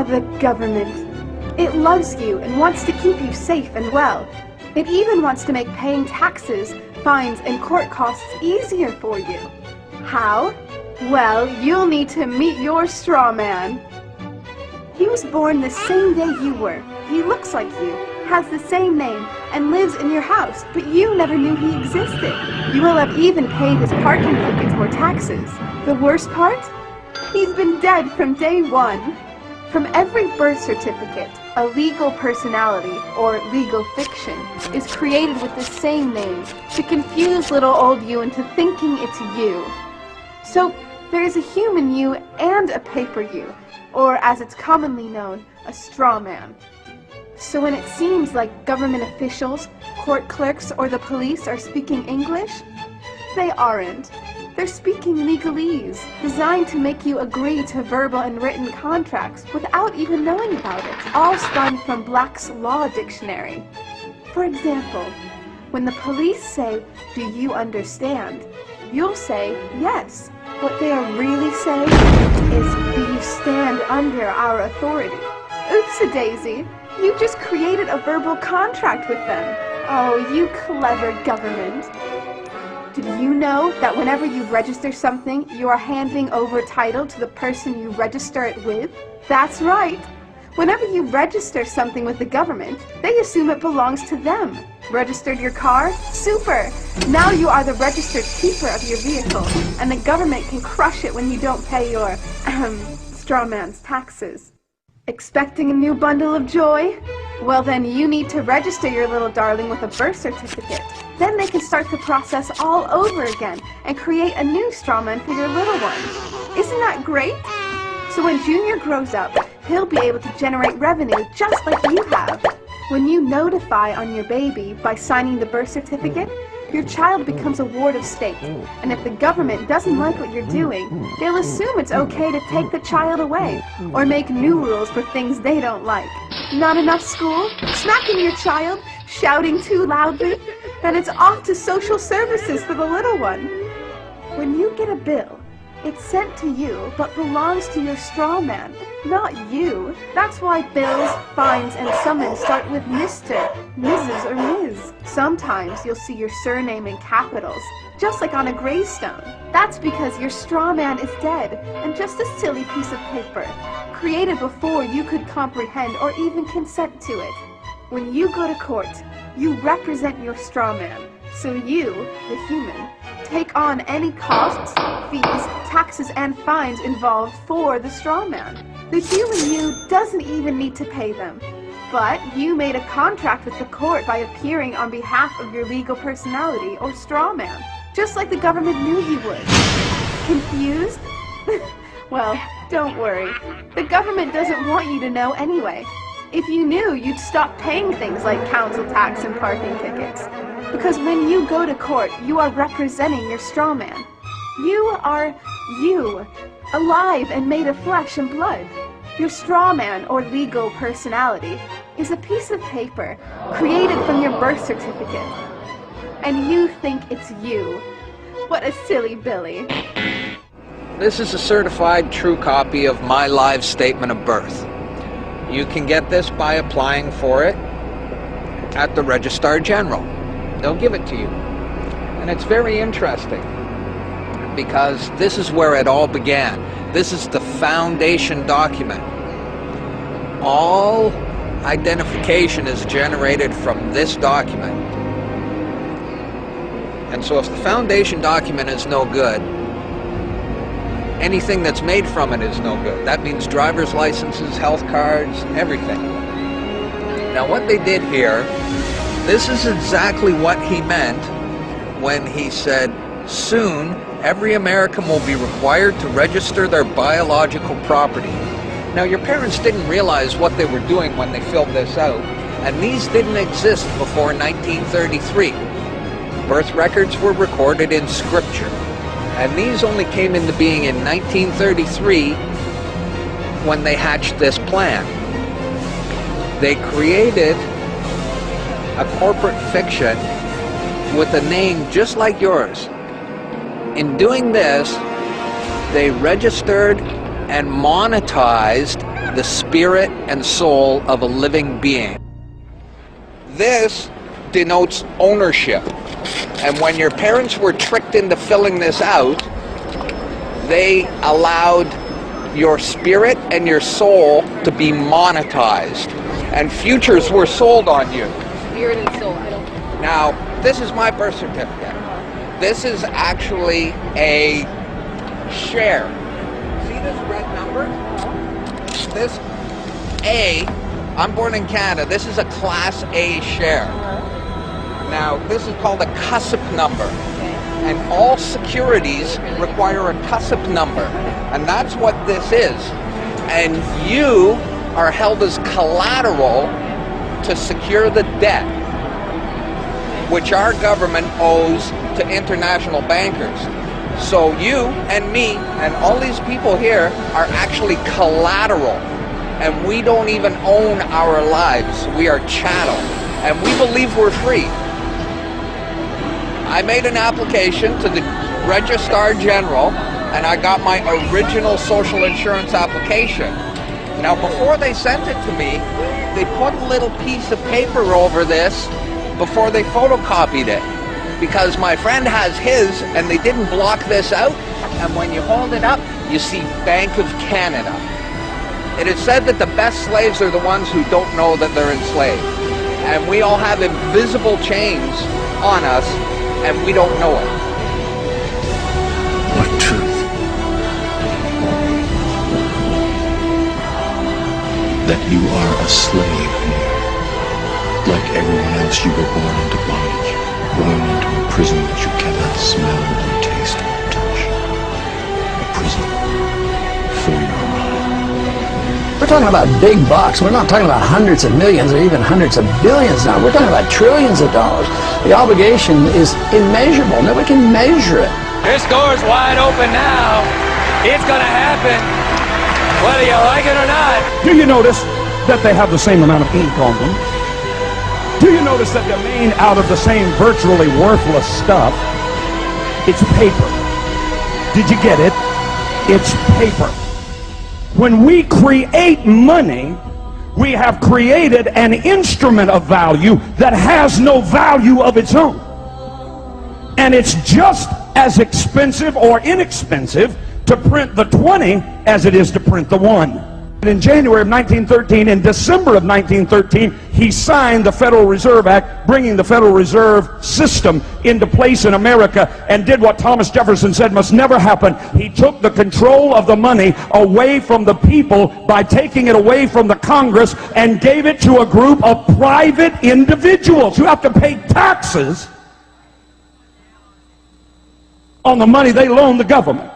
the government. It loves you and wants to keep you safe and well. It even wants to make paying taxes, fines, and court costs easier for you. How? Well, you'll need to meet your straw man. He was born the same day you were. He looks like you, has the same name, and lives in your house, but you never knew he existed. You will have even paid his parking tickets or taxes. The worst part? He's been dead from day one. From every birth certificate, a legal personality, or legal fiction, is created with the same name to confuse little old you into thinking it's you. So, there's a human you and a paper you, or as it's commonly known, a straw man. So when it seems like government officials, court clerks, or the police are speaking English, they aren't. They're speaking legalese, designed to make you agree to verbal and written contracts without even knowing about it, all spun from Black's Law Dictionary. For example, when the police say, "Do you understand?" you'll say, "Yes." What they are really saying is, "Do you stand under our authority?" Oops-a-daisy, you just created a verbal contract with them. Oh, you clever government. Did you know that whenever you register something, you are handing over title to the person you register it with? That's right. Whenever you register something with the government, they assume it belongs to them. Registered your car? Super! Now you are the registered keeper of your vehicle, and the government can crush it when you don't pay your, straw man's taxes. Expecting a new bundle of joy? Well then you need to register your little darling with a birth certificate. Then they can start the process all over again and create a new straw man for your little one. Isn't that great? So when Junior grows up, he'll be able to generate revenue just like you have. When you notify on your baby by signing the birth certificate, your child becomes a ward of state, and if the government doesn't like what you're doing, they'll assume it's okay to take the child away, or make new rules for things they don't like. Not enough school? Smacking your child? Shouting too loudly? Then it's off to social services for the little one. When you get a bill, it's sent to you, but belongs to your straw man, not you. That's why bills, fines, and summons start with Mr., Mrs., or Ms. Sometimes you'll see your surname in capitals, just like on a gravestone. That's because your straw man is dead, and just a silly piece of paper, created before you could comprehend or even consent to it. When you go to court, you represent your straw man, so you, the human, take on any costs, fees, taxes, and fines involved for the straw man. The human you doesn't even need to pay them. But you made a contract with the court by appearing on behalf of your legal personality or straw man, just like the government knew you would. Confused? Well, don't worry. The government doesn't want you to know anyway. If you knew, you'd stop paying things like council tax and parking tickets. Because when you go to court, you are representing your straw man. You are you, alive and made of flesh and blood. Your straw man, or legal personality, is a piece of paper created from your birth certificate. And you think it's you. What a silly Billy. This is a certified true copy of my live statement of birth. You can get this by applying for it at the Registrar General. They'll give it to you. And it's very interesting because this is where it all began. This is the foundation document. All identification is generated from this document. And so if the foundation document is no good, anything that's made from it is no good. That means driver's licenses, health cards, everything. Now what they did here, this is exactly what he meant when he said, soon every American will be required to register their biological property. Now your parents didn't realize what they were doing when they filled this out, and these didn't exist before 1933. Birth records were recorded in scripture, and these only came into being in 1933 when they hatched this plan. They created a corporate fiction with a name just like yours. In doing this, they registered and monetized the spirit and soul of a living being. This denotes ownership. And when your parents were tricked into filling this out, they allowed your spirit and your soul to be monetized. And futures were sold on you. Spirit and soul. Now, this is my birth certificate. This is actually a share. See this red number? This A, I'm born in Canada, this is a Class A share. Now, this is called a CUSP number. And all securities require a CUSP number. And that's what this is. And you are held as collateral to secure the debt which our government owes to international bankers. So you and me and all these people here are actually collateral, and we don't even own our lives. We are chattel, and we believe we're free. I made an application to the Registrar General, and I got my original social insurance application. Now, before they sent it to me, they put a little piece of paper over this before they photocopied it, because my friend has his and they didn't block this out, and when you hold it up you see Bank of Canada. It is said that the best slaves are the ones who don't know that they're enslaved, and we all have invisible chains on us and we don't know it. What truth? That you are a slave here. Like everyone else, you were born into bondage, born into a prison that you cannot smell or taste or touch. A prison for your mind. We're talking about big bucks. We're not talking about hundreds of millions or even hundreds of billions now. We're talking about trillions of dollars. The obligation is immeasurable. Nobody can measure it. This door's wide open now. It's gonna happen, whether you like it or not. Do you notice that they have the same amount of ink on them? Do you notice that they're made out of the same virtually worthless stuff? It's paper. Did you get it? It's paper. When we create money, we have created an instrument of value that has no value of its own. And it's just as expensive or inexpensive to print the 20 as it is to print the 1. In January of 1913, in December of 1913, he signed the Federal Reserve Act, bringing the Federal Reserve System into place in America, and did what Thomas Jefferson said must never happen. He took the control of the money away from the people by taking it away from the Congress and gave it to a group of private individuals who have to pay taxes on the money they loan the government.